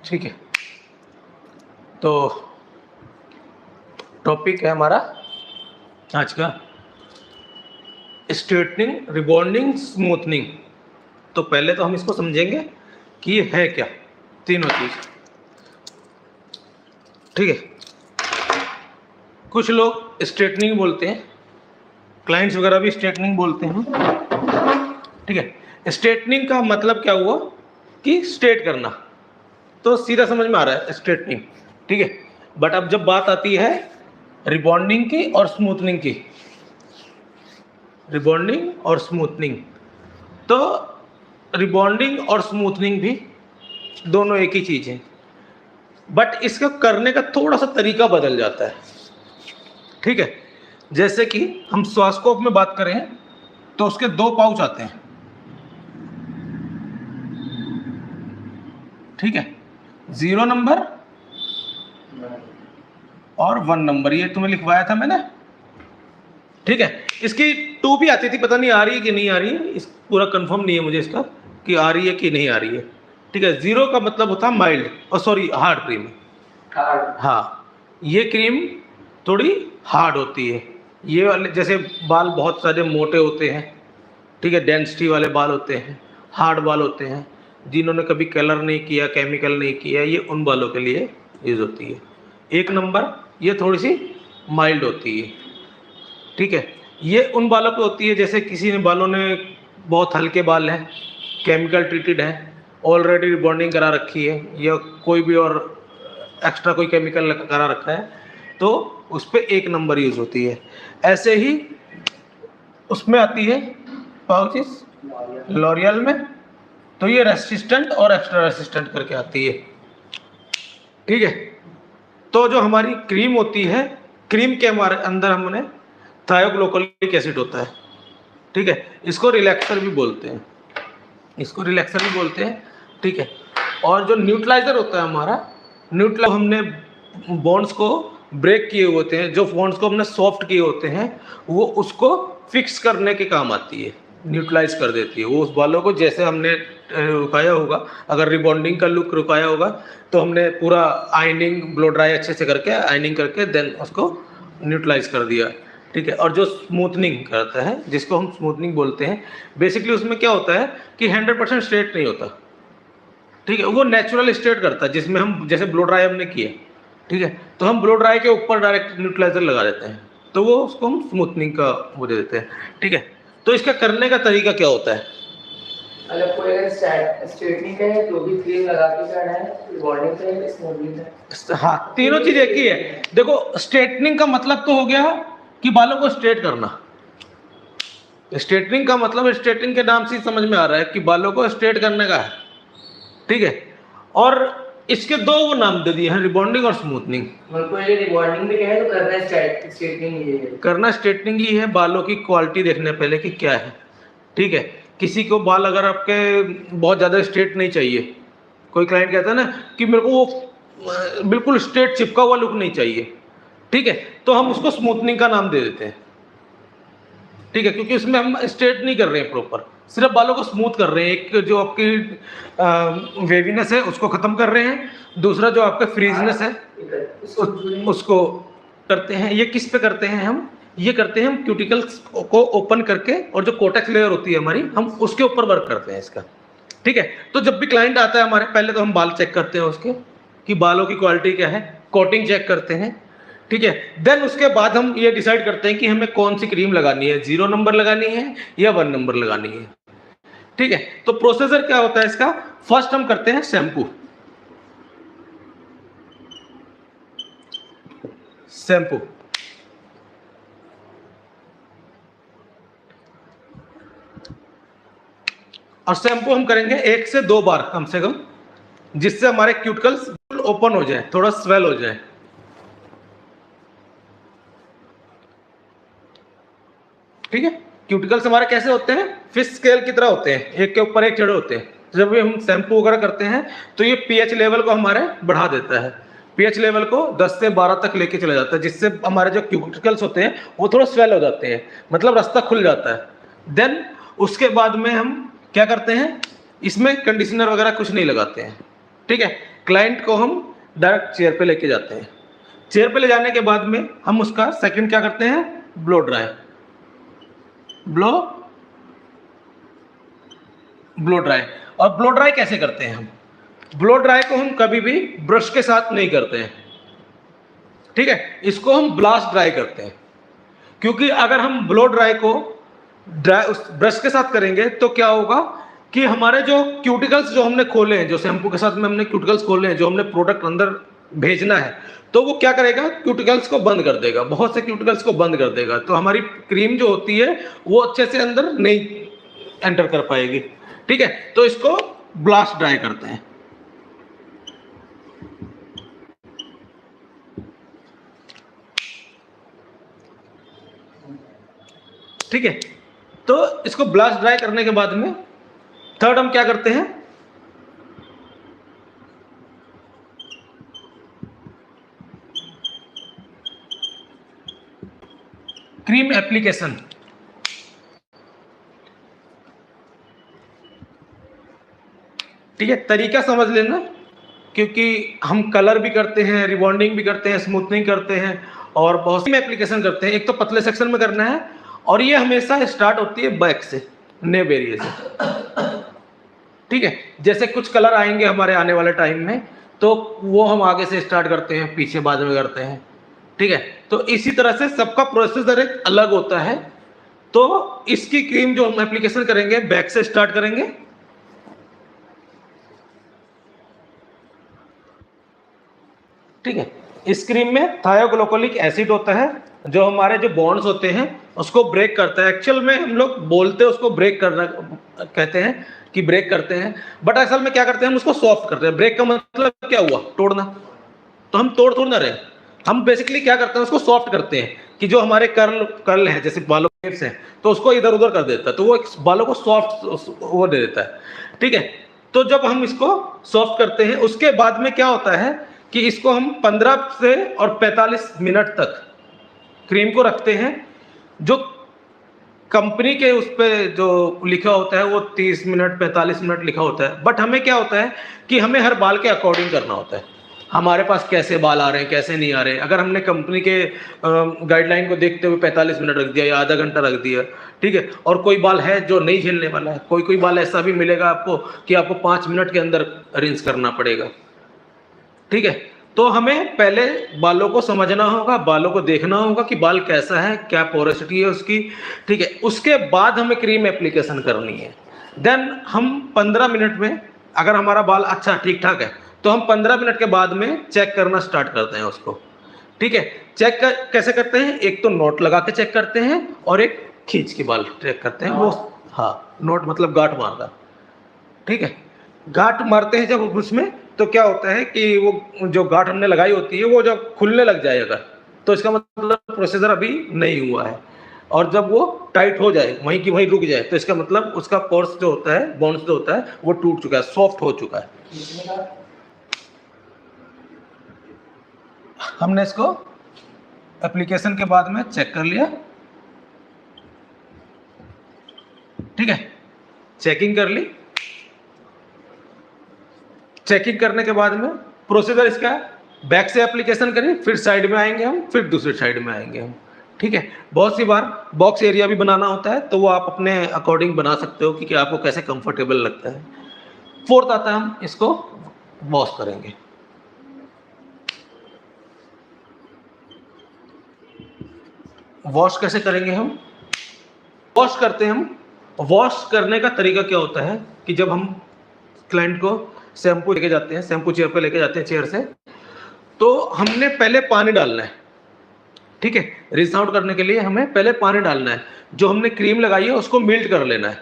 ठीक है, तो टॉपिक है हमारा आज का स्ट्रेटनिंग, रिबॉन्डिंग, स्मूथनिंग। तो पहले तो हम इसको समझेंगे कि ये है क्या, तीनों चीज। ठीक है, कुछ लोग स्ट्रेटनिंग बोलते हैं, क्लाइंट्स वगैरह भी स्ट्रेटनिंग बोलते हैं। ठीक है, स्ट्रेटनिंग का मतलब क्या हुआ कि स्ट्रेट करना, तो सीधा समझ में आ रहा है स्ट्रेटनिंग। ठीक है, बट अब जब बात आती है रिबॉन्डिंग की और स्मूथनिंग की, रिबॉन्डिंग और स्मूथनिंग, तो रिबॉन्डिंग और स्मूथनिंग भी दोनों एक ही चीज है, बट इसका करने का थोड़ा सा तरीका बदल जाता है। ठीक है, जैसे कि हम स्वास्कोप में बात करें तो उसके दो पाउच आते हैं। ठीक है, 0 नंबर और 1 नंबर, ये तुम्हें लिखवाया था मैंने। ठीक है, इसकी 2 भी आती थी, पता नहीं आ रही है कि नहीं आ रही है, इस पूरा कंफर्म नहीं है मुझे इसका कि आ रही है कि नहीं आ रही है। ठीक है, 0 का मतलब होता है माइल्ड, और सॉरी हार्ड क्रीम। हाँ, ये क्रीम थोड़ी हार्ड होती है। ये वाले जैसे बाल बहुत सारे मोटे होते हैं, ठीक है, डेंसिटी वाले बाल होते हैं, हार्ड बाल होते हैं, जिन्होंने कभी कलर नहीं किया, केमिकल नहीं किया, ये उन बालों के लिए यूज़ होती है। 1 नंबर ये थोड़ी सी माइल्ड होती है। ठीक है, ये उन बालों पे होती है जैसे किसी ने बालों ने बहुत हल्के बाल हैं, केमिकल ट्रीटेड है, ऑलरेडी रिबॉन्डिंग करा रखी है, या कोई भी और एक्स्ट्रा कोई केमिकल करा रखा है, तो उस पर 1 नंबर यूज़ होती है। ऐसे ही उसमें आती है पाउचेस लॉरियल में, तो ये रेसिस्टेंट और एक्स्ट्रा रेसिस्टेंट करके आती है। ठीक है, तो जो हमारी क्रीम होती है, क्रीम के हमारे अंदर हमने थायोग्लुकोलिक एसिड होता है। ठीक है, इसको रिलैक्सर भी बोलते हैं, इसको रिलैक्सर भी बोलते हैं। ठीक है, और जो न्यूट्रलाइजर होता है हमारा, न्यूट्रल हमने बॉन्ड्स को ब्रेक किए होते हैं, जो बॉन्ड्स को हमने सॉफ्ट किए होते हैं, वो उसको फिक्स करने के काम आती है, न्यूट्रलाइज कर देती है वो उस बालों को। जैसे हमने रुकाया होगा, अगर रिबॉन्डिंग का लुक रुकाया होगा, तो हमने पूरा आयनिंग ब्लो ड्राई अच्छे से करके, आयनिंग करके देन उसको न्यूट्रलाइज कर दिया। ठीक है, और जो स्मूथनिंग करता है, जिसको हम स्मूथनिंग बोलते हैं, बेसिकली उसमें क्या होता है कि 100% स्ट्रेट नहीं होता। ठीक है, वो नेचुरल स्ट्रेट करता है, जिसमें हम जैसे ब्लो ड्राई हमने किया, ठीक है, तो हम ब्लो ड्राई के ऊपर डायरेक्ट न्यूट्रलाइजर लगा देते हैं, तो वो उसको हम स्मूथनिंग का वो दे देते हैं। ठीक है, तो इसका करने का तरीका क्या होता है? मतलब कोई अगर स्ट्रेटनिंग का है तो भी क्रीम लगा के करना है, रिबॉन्डिंग का है, स्मूथनिंग का। हाँ, तीनों चीज एक ही है। देखो, स्ट्रेटनिंग का मतलब तो हो गया कि बालों को स्ट्रेट करना। स्ट्रेटनिंग का मतलब स्ट्रेटनिंग के नाम से ही समझ में आ रहा है कि बालों को स्ट्रेट करने का है। ठीक है, और इसके दो वो नाम दे दिए हैं, रिबॉन्डिंग और स्मूथनिंग। उनको ये रिबॉन्डिंग भी कहे तो करना स्ट्रेटनिंग ये है। करना स्ट्रेटनिंग ही है, बालों की क्वालिटी देखने पहले कि क्या है। ठीक है, किसी को बाल अगर आपके बहुत ज़्यादा स्ट्रेट नहीं चाहिए, कोई क्लाइंट कहता है ना कि मेरे को वो बिल्कुल स्ट्रेट चिपका हुआ लुक नहीं चाहिए, ठीक है, तो हम उसको स्मूथनिंग का नाम दे देते हैं। ठीक है, क्योंकि उसमें हम स्ट्रेट नहीं कर रहे हैं प्रॉपर, सिर्फ बालों को स्मूथ कर रहे हैं। एक जो आपकी वेवीनेस है उसको ख़त्म कर रहे हैं, दूसरा जो आपका फ्रीजनेस है उसको करते हैं। ये किस पे करते हैं हम? ये करते हैं हम क्यूटिकल्स को ओपन करके, और जो कोटेक्स लेयर होती है हमारी, हम उसके ऊपर वर्क करते हैं इसका। ठीक है, तो जब भी क्लाइंट आता है हमारे, पहले तो हम बाल चेक करते हैं उसके कि बालों की क्वालिटी क्या है, कोटिंग चेक करते हैं। ठीक है, देन उसके बाद हम ये डिसाइड करते हैं कि हमें कौन सी क्रीम लगानी है, 0 नंबर लगानी है या 1 नंबर लगानी है। ठीक है, तो प्रोसीजर क्या होता है इसका? फर्स्ट हम करते हैं शैम्पू। शैम्पू और शैम्पू हम करेंगे 1 से 2 बार कम से कम, जिससे हमारे क्यूटिकल्स ओपन हो जाए, थोड़ा स्वेल हो जाए। ठीक है, क्यूटिकल्स हमारे कैसे होते हैं, फिश स्केल की तरह होते हैं, एक के ऊपर एक चढ़े होते हैं। तो जब भी हम शैम्पू वगैरह करते हैं तो ये पीएच लेवल को हमारे बढ़ा देता है, पीएच लेवल को 10 से 12 तक लेके चला जाता है, जिससे हमारे जो क्यूटिकल्स होते हैं वो थोड़ा स्वेल हो जाते हैं, मतलब रास्ता खुल जाता है। देन उसके बाद में हम क्या करते हैं, इसमें कंडीशनर वगैरह कुछ नहीं लगाते हैं। ठीक है, क्लाइंट को हम डायरेक्ट चेयर पे लेके जाते हैं। चेयर पे ले जाने के बाद में हम उसका सेकंड क्या करते हैं, ब्लो ड्राई। Blow dry. और ब्लो ड्राई कैसे करते हैं हम, ब्लो ड्राई को हम कभी भी ब्रश के साथ नहीं करते हैं। ठीक है, इसको हम ब्लास्ट ड्राई करते हैं, क्योंकि अगर हम ब्लो ड्राई को उस ब्रश के साथ करेंगे तो क्या होगा कि हमारे जो क्यूटिकल्स जो हमने खोले हैं, जो शैम्पू के साथ में हमने क्यूटिकल्स खोले हैं, जो हमने प्रोडक्ट अंदर भेजना है, तो वो क्या करेगा, क्यूटिकल्स को बंद कर देगा, बहुत से क्यूटिकल्स को बंद कर देगा। तो हमारी क्रीम जो होती है वो अच्छे से अंदर नहीं एंटर कर पाएगी। ठीक है, तो इसको ब्लास्ट ड्राई करते हैं। ठीक है, तो इसको ब्लास्ट ड्राई करने के बाद में थर्ड हम क्या करते हैं, क्रीम एप्लीकेशन। ठीक है, तरीका समझ लेना, क्योंकि हम कलर भी करते हैं, रिबॉन्डिंग भी करते हैं, स्मूथनिंग करते हैं और बहुत सी एप्लीकेशन करते हैं। एक तो पतले सेक्शन में करना है, और ये हमेशा स्टार्ट होती है बैक से, नेब एरिया से। ठीक है, जैसे कुछ कलर आएंगे हमारे आने वाले टाइम में, तो वो हम आगे से स्टार्ट करते हैं, पीछे बाद में करते हैं। ठीक है, तो इसी तरह से सबका प्रोसेसर एक अलग होता है। तो इसकी क्रीम जो हम एप्लीकेशन करेंगे, बैक से स्टार्ट करेंगे। ठीक है, इस क्रीम में थायोग्लाइकोलिक एसिड होता है, जो हमारे जो बॉन्ड्स होते हैं उसको ब्रेक करता है। एक्चुअल में हम लोग बोलते हैं उसको ब्रेक करना, कहते हैं कि ब्रेक करते हैं, बट असल में क्या करते हैं, हम उसको सॉफ्ट करते हैं। ब्रेक का मतलब क्या हुआ, तोड़ना। तो हम तोड़ ना रहे, हम बेसिकली क्या करते हैं, उसको सॉफ्ट करते हैं, कि जो हमारे कर्ल है, जैसे बालों के हैं, तो उसको इधर उधर कर देता है, तो वो बालों को सॉफ्ट वो दे देता है। ठीक है, तो जब हम इसको सॉफ्ट करते हैं, उसके बाद में क्या होता है कि इसको हम 15 से और 45 मिनट तक क्रीम को रखते हैं। जो कंपनी के उस पर जो लिखा होता है वो 30 मिनट 45 मिनट लिखा होता है, बट हमें क्या होता है कि हमें हर बाल के अकॉर्डिंग करना होता है, हमारे पास कैसे बाल आ रहे हैं कैसे नहीं आ रहे हैं। अगर हमने कंपनी के गाइडलाइन को देखते हुए 45 मिनट रख दिया या आधा घंटा रख दिया, ठीक है, और कोई बाल है जो नहीं झेलने वाला है, कोई बाल ऐसा भी मिलेगा आपको कि आपको 5 मिनट के अंदर रिंस करना पड़ेगा। ठीक है, तो हमें पहले बालों को समझना होगा, बालों को देखना होगा कि बाल कैसा है, क्या पोरोसिटी है उसकी। ठीक है, उसके बाद हमें क्रीम एप्लीकेशन करनी है। देन हम 15 मिनट में, अगर हमारा बाल अच्छा ठीक ठाक है, तो हम 15 मिनट के बाद में चेक करना स्टार्ट करते हैं उसको। ठीक है, चेक कैसे करते हैं, एक तो नोट लगा के चेक करते हैं और एक खींच के बाल चेक करते हैं। वो हाँ, नोट मतलब गांठ मारना। ठीक है, गांठ मारते हैं जब उसमें, तो क्या होता है कि वो जो गांठ हमने लगाई होती है वो जब खुलने लग जाए अगर, तो इसका मतलब प्रोसीजर अभी नहीं हुआ है। और जब वो टाइट हो जाए, वहीं की वहीं रुक जाए, तो इसका मतलब उसका पोर्स जो होता है, बॉन्ड्स जो होता है, वो टूट चुका है, सॉफ्ट हो चुका है। हमने इसको एप्लीकेशन के बाद में चेक कर लिया। ठीक है, चेकिंग कर ली। चेकिंग करने के बाद में प्रोसीजर इसका बैक से एप्लीकेशन करें, फिर साइड में आएंगे हम, फिर दूसरी साइड में आएंगे हम। ठीक है, बहुत सी बार बॉक्स एरिया भी बनाना होता है, तो वो आप अपने अकॉर्डिंग बना सकते हो कि आपको कैसे कंफर्टेबल लगता है। फोर्थ आता है, हम इसको वॉश करेंगे। वॉश कैसे करेंगे हम, वॉश करते हैं हम। वॉश करने का तरीका क्या होता है कि जब हम क्लाइंट को शैम्पू लेके जाते हैं, शैम्पू चेयर पे लेके जाते हैं चेयर से, तो हमने पहले पानी डालना है। ठीक है, रिंस आउट करने के लिए हमें पहले पानी डालना है। जो हमने क्रीम लगाई है उसको मेल्ट कर लेना है,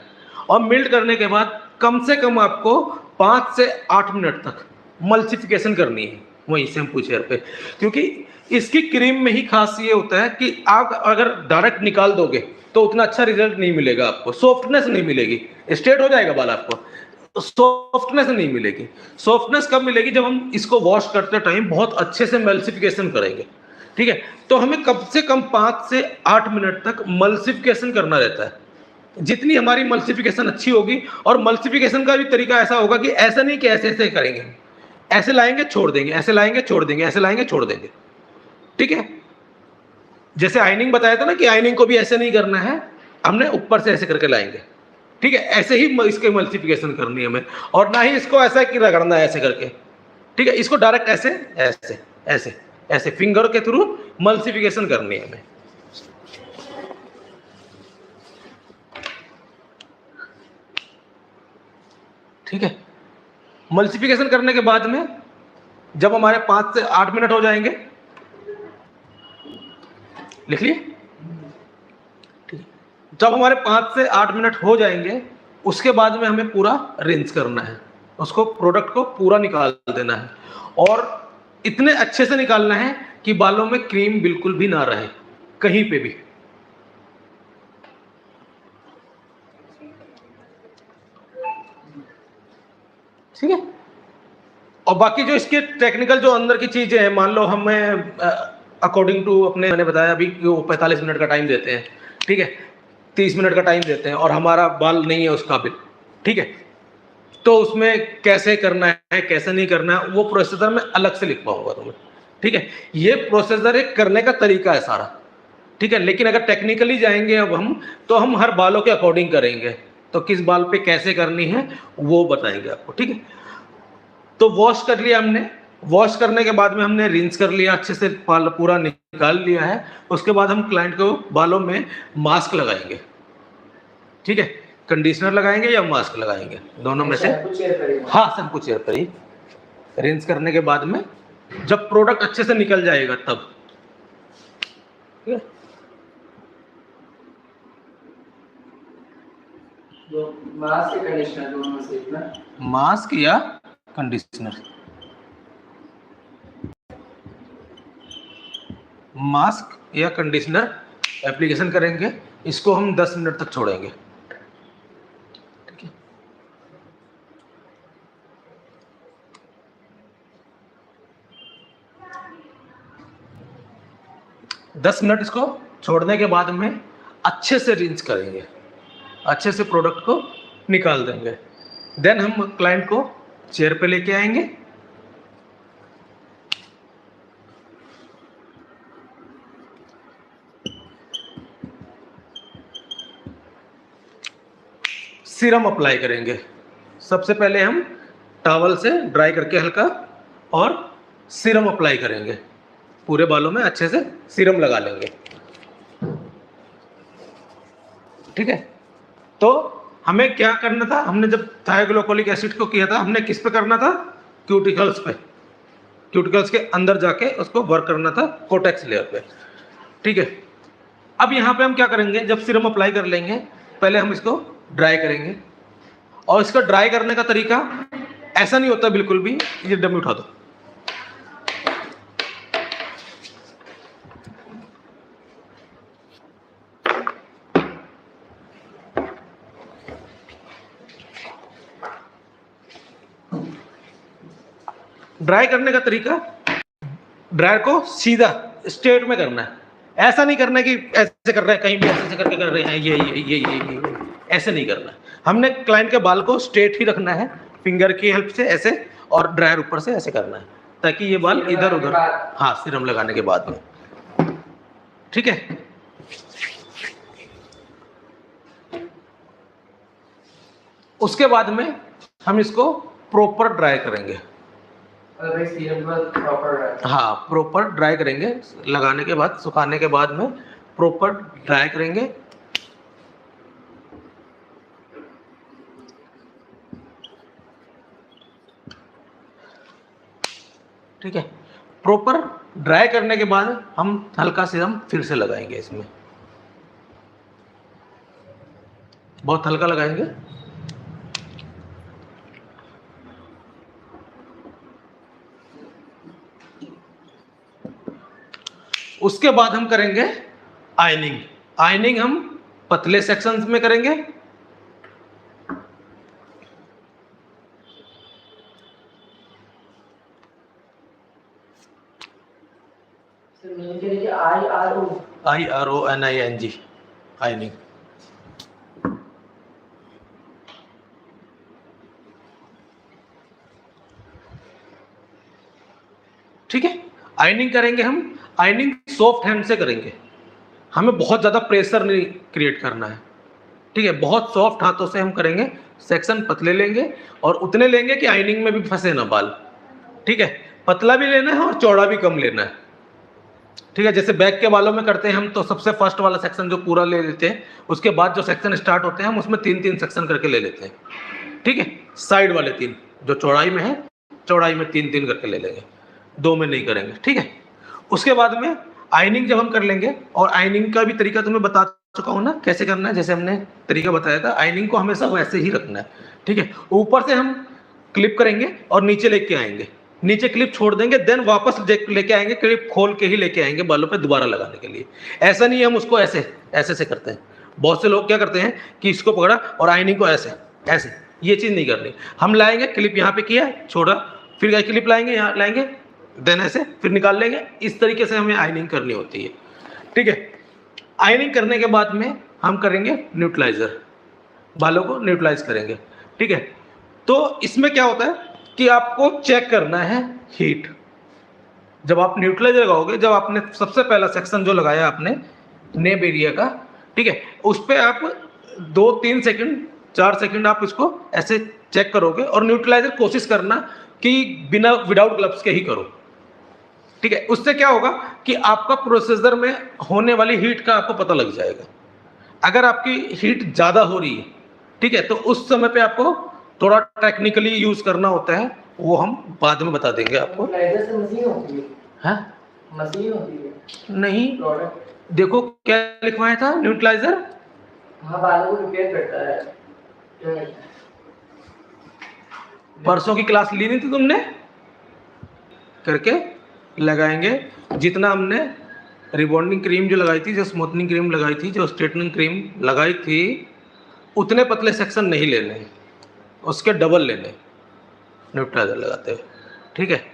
और मेल्ट करने के बाद कम से कम आपको 5 से 8 मिनट तक मल्सिफिकेशन करनी है वही शैम्पू चेयर पे, क्योंकि इसकी क्रीम में ही खास ये होता है कि आप अगर डायरेक्ट निकाल दोगे तो उतना अच्छा रिजल्ट नहीं मिलेगा आपको, सॉफ्टनेस नहीं मिलेगी, स्ट्रेट हो जाएगा बाल आपको, सॉफ्टनेस नहीं मिलेगी। सॉफ्टनेस कब मिलेगी? जब हम इसको वॉश करते टाइम बहुत अच्छे से मल्सिफिकेशन करेंगे, ठीक है। तो हमें कम से कम 5 से 8 मिनट तक मल्सिफिकेशन करना रहता है। जितनी हमारी मल्सिफिकेशन अच्छी होगी, और मल्सिफिकेशन का भी तरीका ऐसा होगा कि ऐसा नहीं कि ऐसे ऐसे करेंगे, ऐसे लाएंगे छोड़ देंगे, ऐसे लाएंगे छोड़ देंगे, ऐसे लाएंगे छोड़ देंगे, ठीक है। जैसे आइनिंग बताया था ना कि आइनिंग को भी ऐसे नहीं करना है, हमने ऊपर से ऐसे करके लाएंगे, ठीक है। ऐसे ही इसके मल्सिफिकेशन करनी है हमें, और ना ही इसको ऐसा कि रगड़ना है ऐसे करके, ठीक है। इसको डायरेक्ट ऐसे ऐसे ऐसे ऐसे फिंगर के थ्रू मल्सिफिकेशन करनी है हमें। ठीक है। मल्सिफिकेशन करने के बाद में जब हमारे 5 से 8 मिनट हो जाएंगे, लिख लिए, ठीक है। जब हमारे 5 से 8 मिनट हो जाएंगे, उसके बाद में हमें पूरा रिंस करना है, उसको प्रोडक्ट को पूरा निकाल देना है, और इतने अच्छे से निकालना है कि बालों में क्रीम बिल्कुल भी ना रहे कहीं पे भी। ठीक है। और बाकी जो इसके टेक्निकल जो अंदर की चीजें हैं, मान लो हमें अकॉर्डिंग टू अपने, मैंने बताया अभी कि वो 45 मिनट का टाइम देते हैं, ठीक है, 30 मिनट का टाइम देते हैं, और हमारा बाल नहीं है उस काबिल, ठीक है। तो उसमें कैसे करना है कैसे नहीं करना है, वो प्रोसेसर में अलग से लिख पाऊंगा तुम्हें, ठीक है। ये प्रोसेसर एक करने का तरीका है सारा, ठीक है। लेकिन अगर टेक्निकली जाएंगे अब हम, तो हम हर बालों के अकॉर्डिंग करेंगे, तो किस बाल पे कैसे करनी है वो बताएंगे आपको, ठीक है। तो वॉश कर लिया हमने, वॉश करने के बाद में हमने रिंस कर लिया अच्छे से, बाल पूरा निकाल लिया है। उसके बाद हम क्लाइंट को बालों में मास्क लगाएंगे, ठीक है। कंडीशनर लगाएंगे या मास्क लगाएंगे, दोनों में से। हाँ, शैम्पू चेयर पर ही रिंस करने के बाद में जब प्रोडक्ट अच्छे से निकल जाएगा तब, ठीक है। मास्क या कंडीशनर दोनों में से इतना, मास्क या कंडीशनर, मास्क या कंडीशनर एप्लीकेशन करेंगे। इसको हम 10 मिनट तक छोड़ेंगे, ठीक है। दस मिनट इसको छोड़ने के बाद में अच्छे से रिंस करेंगे, अच्छे से प्रोडक्ट को निकाल देंगे। देन हम क्लाइंट को चेयर पे लेके आएंगे, सीरम अप्लाई करेंगे। सबसे पहले हम टॉवल से ड्राई करके हल्का, और सीरम अप्लाई करेंगे, पूरे बालों में अच्छे से सीरम लगा लेंगे, ठीक है। तो हमें क्या करना था, हमने जब थायोग्लिसराइड एसिड को किया था, हमने किस पे करना था? क्यूटिकल्स पे, क्यूटिकल्स के अंदर जाके उसको वर्क करना था कोटेक्स लेयर पे, ठीक है। अब यहाँ पे हम क्या करेंगे, जब सीरम अप्लाई कर लेंगे, पहले हम इसको ड्राई करेंगे। और इसका ड्राई करने का तरीका ऐसा नहीं होता बिल्कुल भी, ये डमी उठा दो, ड्राई करने का तरीका, ड्रायर को सीधा स्ट्रेट में करना है। ऐसा नहीं करना है कि ऐसे कर रहे हैं, कहीं भी ऐसे करके कर रहे हैं, ये ऐसे नहीं करना है। हमने क्लाइंट के बाल को स्ट्रेट ही रखना है, फिंगर की हेल्प से ऐसे, और ड्रायर ऊपर से ऐसे करना है, ताकि ये बाल इधर उधर, हाँ, सीरम लगाने के बाद में, ठीक है। उसके बाद में हम इसको प्रॉपर ड्राई करेंगे, हाँ, प्रॉपर ड्राई करेंगे, लगाने के बाद, सुखाने के बाद में प्रॉपर ड्राई करेंगे। ठीक है। प्रॉपर ड्राई करने के बाद हम हल्का सीरम फिर से लगाएंगे, इसमें बहुत हल्का लगाएंगे, उसके बाद हम करेंगे आयनिंग। आयनिंग हम पतले सेक्शंस में करेंगे। IRONING ironing. ठीक है, आयनिंग करेंगे हम। आयनिंग सॉफ्ट हैंड से करेंगे, हमें बहुत ज़्यादा प्रेशर नहीं क्रिएट करना है। ठीक है, बहुत सॉफ्ट हाथों से हम करेंगे। सेक्शन पतले लेंगे और उतने लेंगे कि आयनिंग में भी फंसे ना बाल। ठीक है, पतला भी लेना है और चौड़ा भी कम लेना है। ठीक है, जैसे बैक के बालों में करते हैं हम, तो सबसे फर्स्ट वाला सेक्शन जो पूरा ले लेते हैं, उसके बाद जो सेक्शन स्टार्ट होते हैं हम उसमें 3-3 सेक्शन करके ले लेते हैं। ठीक है, साइड वाले 3 जो चौड़ाई में है, चौड़ाई में 3-3 करके ले लेंगे, 2 में नहीं करेंगे। ठीक है, उसके बाद में आयनिंग जब हम कर लेंगे, और आयनिंग का भी तरीका तुम्हें बता चुका हूं ना कैसे करना है, जैसे हमने तरीका बताया था। आयनिंग को हमेशा वैसे ही रखना है। ठीक है, ऊपर से हम क्लिप करेंगे और नीचे लेके आएंगे, नीचे क्लिप छोड़ देंगे, देन वापस लेके आएंगे, क्लिप खोल के ही लेके आएंगे बालों पे दोबारा लगाने के लिए। ऐसा नहीं है हम उसको ऐसे ऐसे से करते हैं। बहुत से लोग क्या करते हैं कि इसको पकड़ा और आयनिंग को ऐसे ऐसे, ये चीज़ नहीं करनी। हम लाएंगे, क्लिप यहाँ पे किया, छोड़ा, फिर क्लिप लाएंगे, यहाँ लाएंगे, देन ऐसे, फिर निकाल लेंगे। इस तरीके से हमें आयनिंग करनी होती है। ठीक है, आयनिंग करने के बाद में हम करेंगे न्यूट्रलाइजर, बालों को न्यूट्रलाइज करेंगे। ठीक है, तो इसमें क्या होता है कि आपको चेक करना है हीट। जब आप न्यूट्रलाइजर लगाओगे, जब आपने सबसे पहला सेक्शन जो लगाया आपने नेब एरिया का, ठीक है, उस पर आप 2-3 सेकंड 4 सेकंड आप इसको ऐसे चेक करोगे, और न्यूट्रलाइजर कोशिश करना कि बिना विदाउट ग्लव्स के ही करो। ठीक है, उससे क्या होगा कि आपका प्रोसेसर में होने वाली हीट का आपको पता लग जाएगा। अगर आपकी हीट ज़्यादा हो रही है, ठीक है, तो उस समय पे आपको थोड़ा टेक्निकली यूज करना होता है, वो हम बाद में बता देंगे आपको। मशीन होती है? हाँ, मशीन होती है? नहीं, देखो क्या लिखवाया था, न्यूट्रलाइजर। हाँ, बालों को रिपेयर करता है। परसों की क्लास ली नहीं थी तुमने? करके लगाएंगे। जितना हमने रिबॉन्डिंग क्रीम जो लगाई थी, जो स्मूथनिंग क्रीम लगाई थी, जो स्ट्रेटनिंग क्रीम लगाई थी, उतने पतले सेक्शन नहीं लेने, उसके डबल लेने न्यूट्रलाइजर लगाते हुए। ठीक है,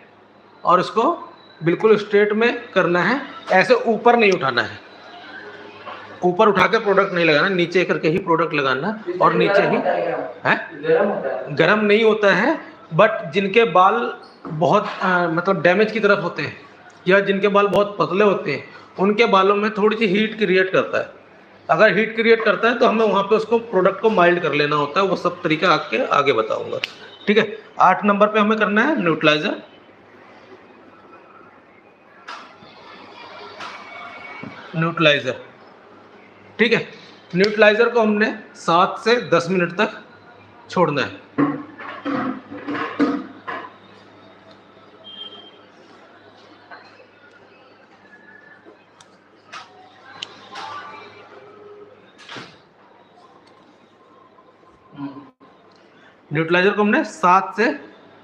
और इसको बिल्कुल स्ट्रेट में करना है, ऐसे ऊपर नहीं उठाना है। ऊपर उठा के प्रोडक्ट नहीं लगाना, नीचे करके ही प्रोडक्ट लगाना, और नीचे ही है। गर्म नहीं होता है, बट जिनके बाल बहुत मतलब डैमेज की तरफ होते हैं, या जिनके बाल बहुत पतले होते हैं, उनके बालों में थोड़ी सी हीट क्रिएट करता है। अगर हीट क्रिएट करता है तो हमें वहाँ पे उसको प्रोडक्ट को माइल्ड कर लेना होता है। वो सब तरीका आगे बताऊंगा। ठीक है, 8 नंबर पे हमें करना है न्यूट्रलाइजर। न्यूट्रलाइजर, ठीक है, न्यूट्रलाइजर को हमने 7 से 10 मिनट तक छोड़ना है। न्यूट्रलाइजर को हमने 7 से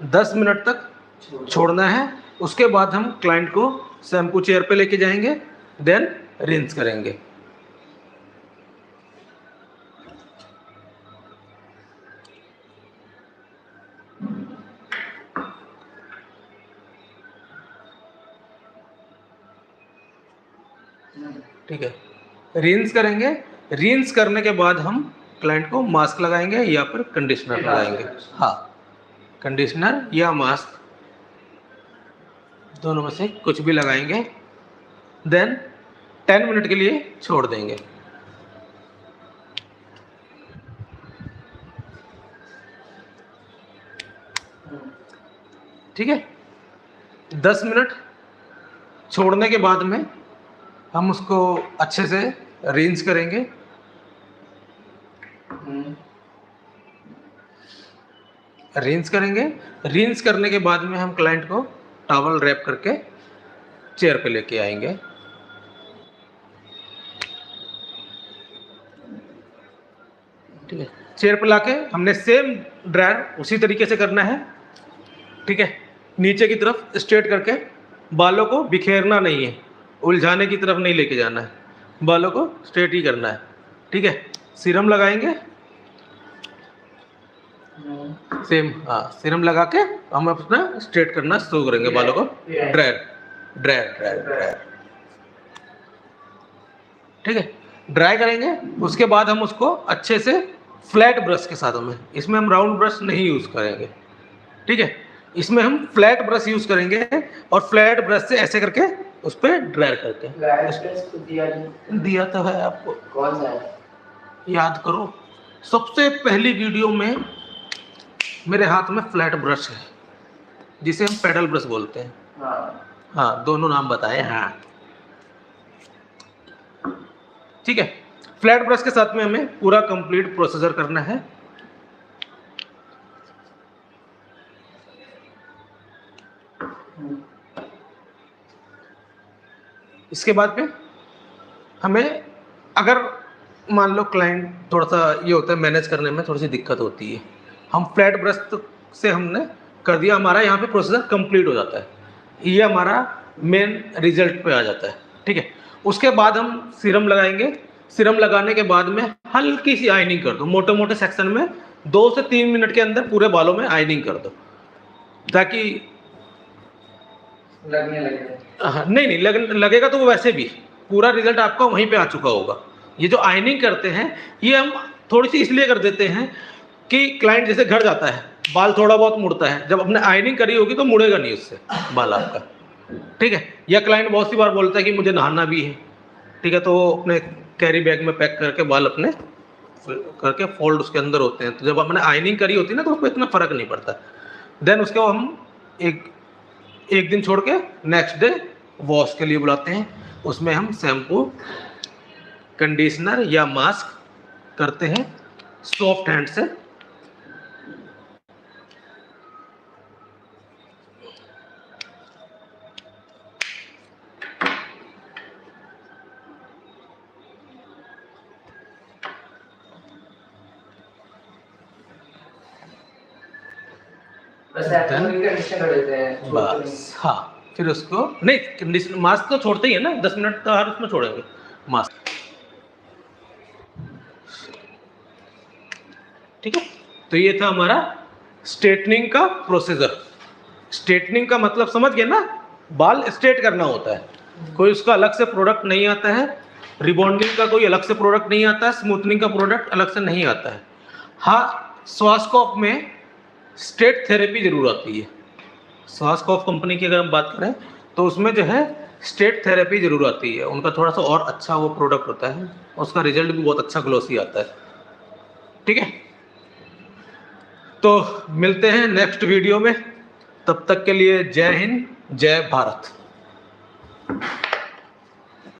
10 मिनट तक छोड़ना है। उसके बाद हम क्लाइंट को शैम्पू चेयर पे लेके जाएंगे, देन रिंस करेंगे। ठीक है, रिंस करेंगे। रिंस करने के बाद हम क्लाइंट को मास्क लगाएंगे या फिर कंडीशनर लगाएंगे। हाँ, कंडीशनर या मास्क दोनों में से कुछ भी लगाएंगे, देन 10 मिनट के लिए छोड़ देंगे। ठीक है, 10 मिनट छोड़ने के बाद में हम उसको अच्छे से रिंस करेंगे। रिंस करेंगे। रिंस करने के बाद में हम क्लाइंट को टॉवल रैप करके चेयर पे लेके आएंगे। ठीक है, चेयर पे लाके हमने सेम ड्रायर उसी तरीके से करना है। ठीक है, नीचे की तरफ स्ट्रेट करके, बालों को बिखेरना नहीं है। उलझाने की तरफ नहीं लेके जाना है, बालों को स्ट्रेट ही करना है। ठीक है, सीरम लगाएंगे सेम, हाँ सीरम लगा के हम अपना स्ट्रेट करना शुरू करेंगे बालों को, ड्रायर ड्रायर ड्रायर ड्रायर। ठीक है, ड्राई करेंगे, उसके बाद हम उसको अच्छे से फ्लैट ब्रश के साथ में, इसमें हम राउंड ब्रश नहीं यूज़ करेंगे। ठीक है, इसमें हम फ्लैट ब्रश यूज़ करेंगे और फ्लैट ब्रश से ऐसे करके उस पर ड्रायर करते हैं। दिया तो है आपको, कौन सा है? याद करो, सबसे पहली वीडियो में मेरे हाथ में फ्लैट ब्रश है जिसे हम पेडल ब्रश बोलते हैं। हाँ दोनों नाम बताए। हाँ ठीक है, फ्लैट ब्रश के साथ में हमें पूरा कंप्लीट प्रोसीजर करना है। इसके बाद में हमें, अगर मान लो क्लाइंट थोड़ा सा ये होता है मैनेज करने में थोड़ी सी दिक्कत होती है, हम फ्लैट ब्रश से हमने कर दिया, हमारा यहाँ पे प्रोसीजर कंप्लीट हो जाता है, ये हमारा मेन रिजल्ट पे आ जाता है। ठीक है, उसके बाद हम सीरम लगाएंगे। सीरम लगाने के बाद में हल्की सी आयनिंग कर दो, मोटे मोटे सेक्शन में 2 से 3 मिनट के अंदर पूरे बालों में आयनिंग कर दो, ताकि लगने लगे। हाँ नहीं लगेगा तो वो वैसे भी पूरा रिजल्ट आपका वहीं पे आ चुका होगा। ये जो आयनिंग करते हैं ये हम थोड़ी सी इसलिए कर देते हैं कि क्लाइंट जैसे घर जाता है, बाल थोड़ा बहुत मुड़ता है, जब अपने आयनिंग करी होगी तो मुड़ेगा नहीं उससे बाल आपका। ठीक है, या क्लाइंट बहुत सी बार बोलता है कि मुझे नहाना भी है, ठीक है, तो वो अपने कैरी बैग में पैक करके बाल अपने करके फोल्ड उसके अंदर होते हैं, तो जब हमने आयनिंग करी होती है ना तो उसको इतना फ़र्क नहीं पड़ता। देन उसके बाद हम एक दिन छोड़ के नेक्स्ट डे वॉश के लिए बुलाते हैं, उसमें हम शैम्पू, कंडीशनर या मास्क करते हैं सॉफ्ट हैंड से। बस हाँ, फिर उसको नहीं, कंडीशनर मास्क तो छोड़ते ही है ना, 10 मिनट तो हर उसमें छोड़ेंगे मास्क। ठीक है, तो ये था हमारा स्ट्रेटनिंग का प्रोसीजर। स्ट्रेटनिंग का मतलब समझ गए ना, बाल स्ट्रेट करना होता है, कोई उसका अलग से प्रोडक्ट नहीं आता है, रिबॉन्डिंग का कोई अलग से प्रोडक्ट नहीं आता है, स्मूथनिंग का प्रोडक्ट अलग से नहीं आता है। हाँ, स्वास्कोप में स्ट्रेट थेरेपी जरूर आती है, स्वास्कोप कंपनी की अगर हम बात करें तो उसमें जो है स्ट्रेट थेरेपी जरूर आती है, उनका थोड़ा सा और अच्छा वो प्रोडक्ट होता है, उसका रिजल्ट भी बहुत अच्छा ग्लोसी आता है। ठीक है, तो मिलते हैं नेक्स्ट वीडियो में, तब तक के लिए जय हिंद जय भारत।